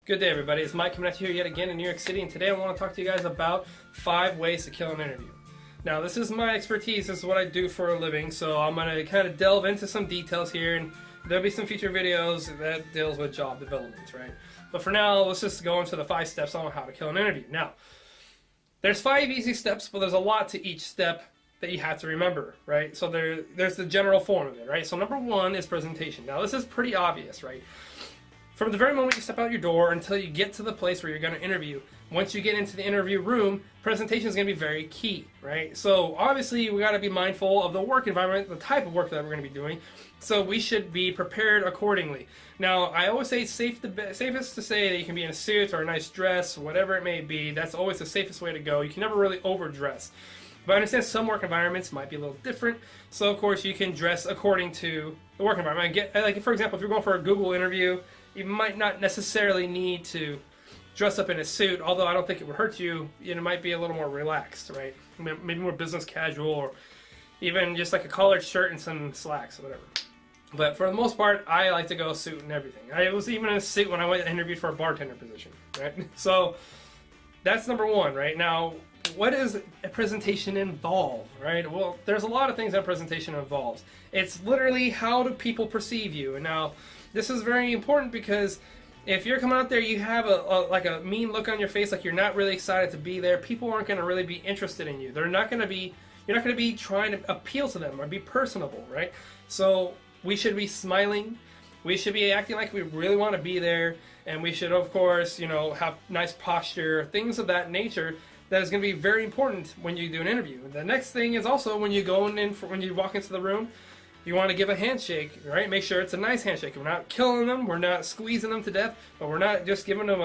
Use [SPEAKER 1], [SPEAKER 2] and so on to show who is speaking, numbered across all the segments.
[SPEAKER 1] Good day, everybody. It's Mike coming at you here yet again in New York City, and today I want to talk to you guys about 5 ways to kill an interview. Now, this is my expertise. This is what I do for a living, so I'm going to kind of delve into some details here, and there'll be some future videos that deals with job development, right? But for now, let's just go into the 5 steps on how to kill an interview. Now, there's 5 easy steps, but there's a lot to each step that you have to remember, right? So there's the general form of it, right? So number 1 is presentation. Now, this is pretty obvious, right? From the very moment you step out your door until you get to the place where you're going to interview, once you get into the interview room, presentation is going to be very key, right? So obviously we got to be mindful of the work environment, the type of work that we're going to be doing, so we should be prepared accordingly. Now, I always say safest to say that you can be in a suit or a nice dress, whatever it may be. That's always the safest way to go. You can never really overdress. But I understand some work environments might be a little different, so of course you can dress according to the work environment. Like for example, if you're going for a Google interview, you might not necessarily need to dress up in a suit, although I don't think it would hurt you. It might be a little more relaxed, right? Maybe more business casual, or even just like a collared shirt and some slacks or whatever. But for the most part, I like to go suit and everything. I was even in a suit when I went and interviewed for a bartender position, right? So that's number 1, right? Now, what does a presentation involve, right? Well, there's a lot of things that a presentation involves. It's literally how do people perceive you. And now, this is very important because if you're coming out there, you have a mean look on your face, like you're not really excited to be there. People aren't going to really be interested in you. You're not going to be trying to appeal to them or be personable, right? So we should be smiling. We should be acting like we really want to be there, and we should, of course, have nice posture, things of that nature. That is going to be very important when you do an interview. The next thing is also when you when you walk into the room, you want to give a handshake, right? Make sure it's a nice handshake. We're not killing them, we're not squeezing them to death, but we're not just giving them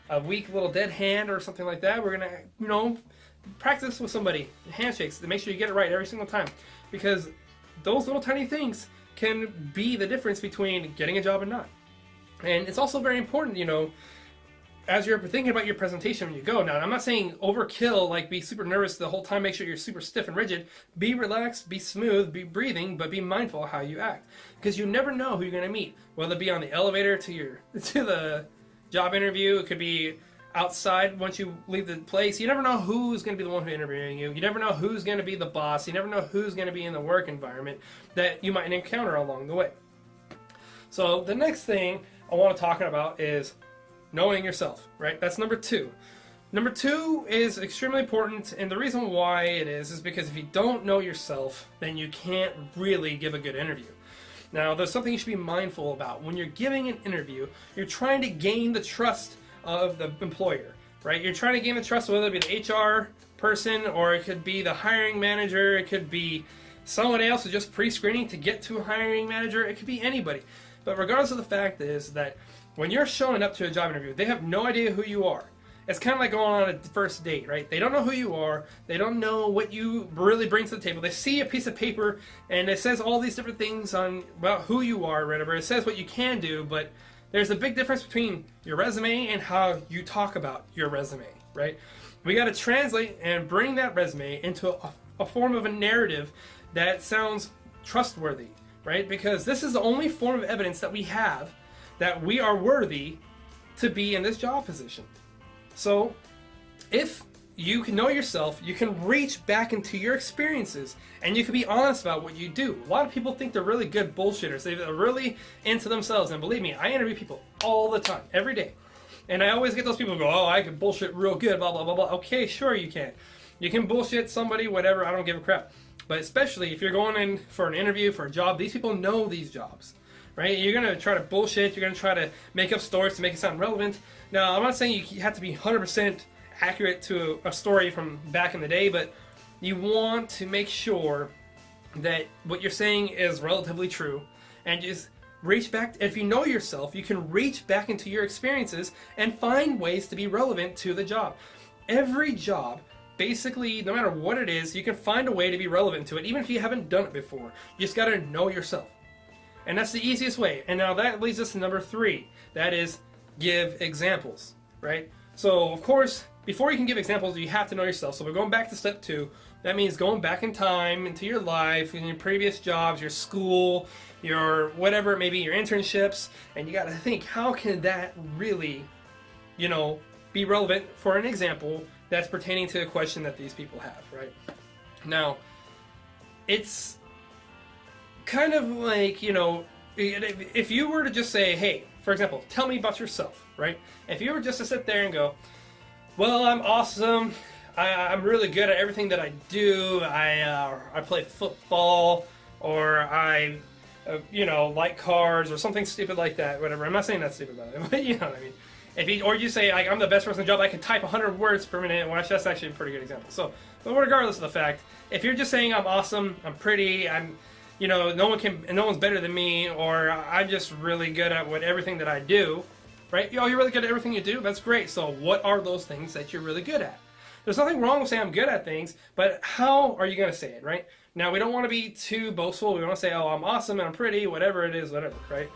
[SPEAKER 1] a weak little dead hand or something like that. We're going to, practice with somebody, handshakes, to make sure you get it right every single time. Because those little tiny things can be the difference between getting a job and not. And it's also very important, as you're thinking about your presentation when you go. Now, I'm not saying overkill, like be super nervous the whole time, make sure you're super stiff and rigid. Be relaxed, be smooth, be breathing, but be mindful of how you act. Because you never know who you're going to meet, whether it be on the elevator to the job interview. It could be outside once you leave the place. You never know who's going to be the one who's interviewing you. You never know who's going to be the boss. You never know who's going to be in the work environment that you might encounter along the way. So the next thing I want to talk about is knowing yourself, right? That's number 2. Number 2 is extremely important, and the reason why it is because if you don't know yourself, then you can't really give a good interview. Now, there's something you should be mindful about. When you're giving an interview, you're trying to gain the trust of the employer, right? You're trying to gain the trust, whether it be the HR person, or it could be the hiring manager, it could be someone else who's just pre-screening to get to a hiring manager, it could be anybody. But regardless of the fact is that when you're showing up to a job interview, they have no idea who you are. It's kind of like going on a first date, right? They don't know who you are. They don't know what you really bring to the table. They see a piece of paper and it says all these different things about who you are, whatever. It says what you can do, but there's a big difference between your resume and how you talk about your resume, right? We got to translate and bring that resume into a form of a narrative that sounds trustworthy, right? Because this is the only form of evidence that we have that we are worthy to be in this job position. So if you can know yourself, you can reach back into your experiences and you can be honest about what you do. A lot of people think they're really good bullshitters. They're really into themselves, and believe me, I interview people all the time, every day. And I always get those people who go, oh, I can bullshit real good, blah, blah, blah, blah. Okay, sure you can. You can bullshit somebody, whatever, I don't give a crap. But especially if you're going in for an interview, for a job, these people know these jobs. Right? You're going to try to bullshit, you're going to try to make up stories to make it sound relevant. Now, I'm not saying you have to be 100% accurate to a story from back in the day, but you want to make sure that what you're saying is relatively true, and just reach back. If you know yourself, you can reach back into your experiences and find ways to be relevant to the job. Every job, basically, no matter what it is, you can find a way to be relevant to it, even if you haven't done it before. You just got to know yourself. And that's the easiest way. And now that leads us to number 3. That is, give examples, right? So, of course, before you can give examples, you have to know yourself. So we're going back to step 2. That means going back in time into your life, in your previous jobs, your school, your whatever it may be, your internships, and you got to think, how can that really be relevant for an example that's pertaining to a question that these people have, right? Now, it's kind of like, if you were to just say, hey, for example, tell me about yourself, right? If you were just to sit there and go, well, I'm awesome, I'm really good at everything that I do, I play football, or I like cars, or something stupid like that, whatever. I'm not saying that's stupid, by the way, but you know what I mean. Or you say, like, I'm the best person in the job, I can type 100 words per minute, well, that's actually a pretty good example. So, but regardless of the fact, if you're just saying I'm awesome, I'm pretty, I'm, no one's better than me, or I'm just really good at everything that I do, right? You're really good at everything you do, that's great. So what are those things that you're really good at? There's nothing wrong with saying I'm good at things, but how are you going to say it, right? Now, we don't want to be too boastful. We want to say, oh, I'm awesome and I'm pretty, whatever it is, whatever, right?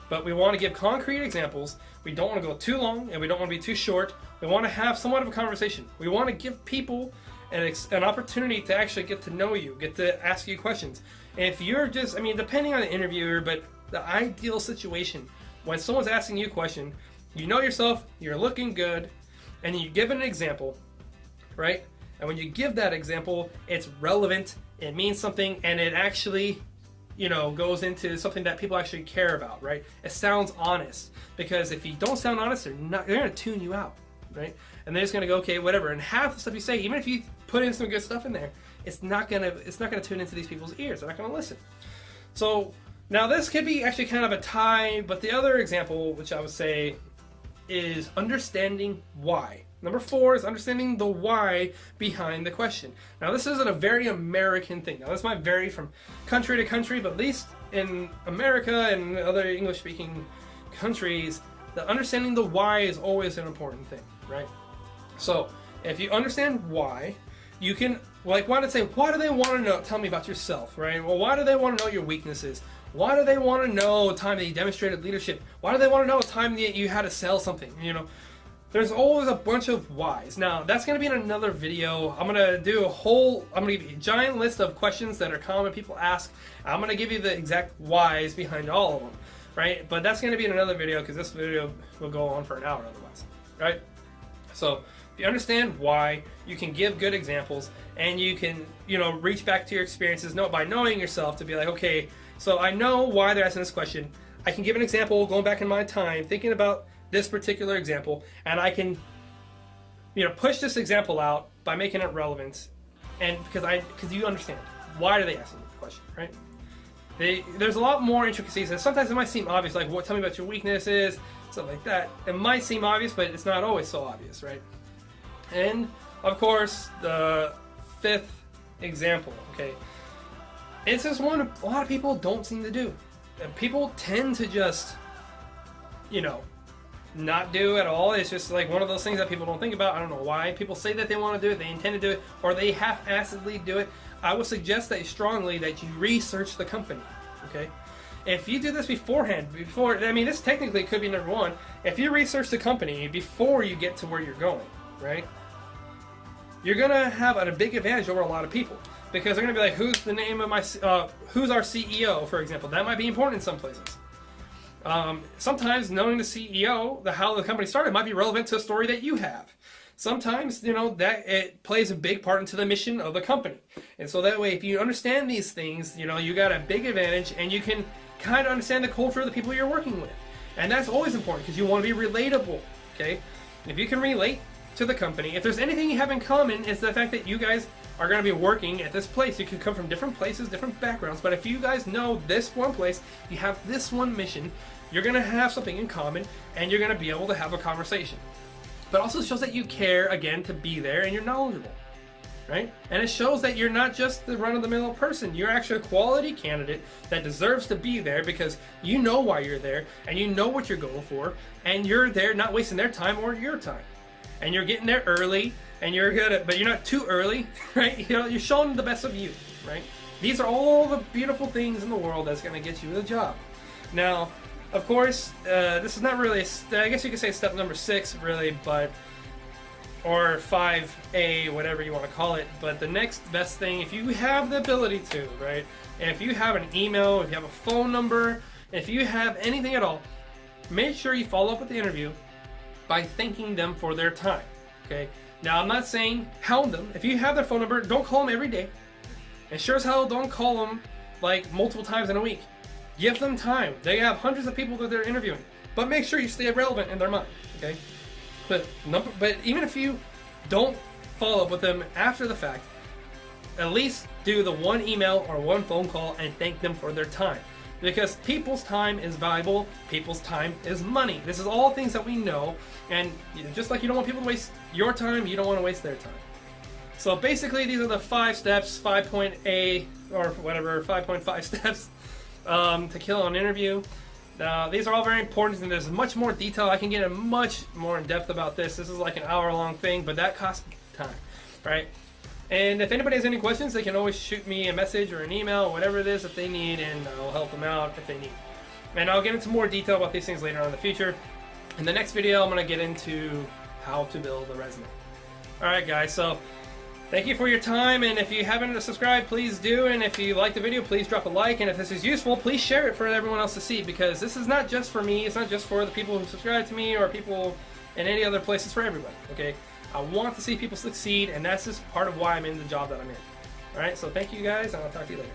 [SPEAKER 1] But we want to give concrete examples. We don't want to go too long, and we don't want to be too short. We want to have somewhat of a conversation. We want to give people an opportunity to actually get to know you, get to ask you questions. And if you're just, depending on the interviewer, but the ideal situation, when someone's asking you a question, you know yourself, you're looking good, and you give an example, right? And when you give that example, it's relevant, it means something, and it actually goes into something that people actually care about, right? It sounds honest, because if you don't sound honest, they're going to tune you out, right? And they're just going to go, okay, whatever. And half the stuff you say, even if you put in some good stuff in there, it's not going to tune into these people's ears. They're not going to listen. So now this could be actually kind of a tie, but the other example, which I would say, is understanding why. Number 4 is understanding the why behind the question. Now, this isn't a very American thing. Now, this might vary from country to country, but at least in America and other English-speaking countries, the understanding the why is always an important thing, right? So, if you understand why, you can, why do they want to know? Tell me about yourself, right? Well, why do they want to know your weaknesses? Why do they want to know a time that you demonstrated leadership? Why do they want to know a time that you had to sell something, There's always a bunch of whys. Now, that's going to be in another video. I'm going to give you a giant list of questions that are common people ask. I'm going to give you the exact whys behind all of them, right? But that's going to be in another video, because this video will go on for an hour otherwise, right? So, if you understand why, you can give good examples, and you can, reach back to your experiences by knowing yourself to be like, okay, so I know why they're asking this question. I can give an example going back in my time, thinking about this particular example, and I can push this example out by making it relevant, and because you understand why do they ask the question, right? There's a lot more intricacies, and sometimes it might seem obvious, like tell me about your weaknesses, stuff like that. It might seem obvious, but it's not always so obvious, right? And of course, the 5th example, okay, it's just one a lot of people don't seem to do. And people tend to just not do at all. It's just like one of those things that people don't think about. I don't know why. People say that they want to do it, they intend to do it, or they half-assedly do it. I would suggest strongly that you research the company, okay? If you do this beforehand, this technically could be number 1. If you research the company before you get to where you're going, right? You're going to have a big advantage over a lot of people, because they're going to be like, who's the name of who's our CEO, for example? That might be important in some places. Sometimes knowing the CEO, how the company started, might be relevant to a story that you have. Sometimes, that it plays a big part into the mission of the company. And so that way, if you understand these things, you got a big advantage, and you can kind of understand the culture of the people you're working with. And that's always important, because you want to be relatable, okay? If you can relate to the company, if there's anything you have in common, it's the fact that you guys are going to be working at this place. You can come from different places, different backgrounds, but if you guys know this one place, you have this one mission, you're going to have something in common, and you're going to be able to have a conversation. But also shows that you care, again, to be there, and you're knowledgeable, right? And it shows that you're not just the run-of-the-mill person. You're actually a quality candidate that deserves to be there, because you know why you're there, and you know what you're going for, and you're there not wasting their time or your time. And you're getting there early, and you're good but you're not too early, right? You're showing the best of you, right? These are all the beautiful things in the world that's going to get you the job. Now, of course, this is not really, I guess you could say step number 6, really, or 5A, whatever you want to call it. But the next best thing, if you have the ability to, right? And if you have an email, if you have a phone number, if you have anything at all, make sure you follow up with the interview by thanking them for their time. Okay. Now I'm not saying hound them. If you have their phone number, don't call them every day. And sure as hell, don't call them like multiple times in a week. Give them time. They have hundreds of people that they're interviewing, but make sure you stay relevant in their mind. Okay. But even if you don't follow up with them after the fact, at least do the one email or one phone call and thank them for their time. Because people's time is valuable, people's time is money. This is all things that we know, and just like you don't want people to waste your time, you don't want to waste their time. So basically these are the 5 steps, 5.A or whatever, 5.5 steps to kill an interview. These are all very important, and there's much more detail. I can get in much more in depth about this. This is like an hour-long thing, but that costs time, right? And if anybody has any questions, they can always shoot me a message or an email, or whatever it is that they need, and I'll help them out if they need. And I'll get into more detail about these things later on in the future. In the next video, I'm going to get into how to build a resume. Alright guys, so thank you for your time, and if you haven't subscribed, please do, and if you like the video, please drop a like, and if this is useful, please share it for everyone else to see, because this is not just for me, it's not just for the people who subscribe to me or people in any other places, for everybody, okay? I want to see people succeed, and that's just part of why I'm in the job that I'm in. Alright, so thank you guys, and I'll talk to you later.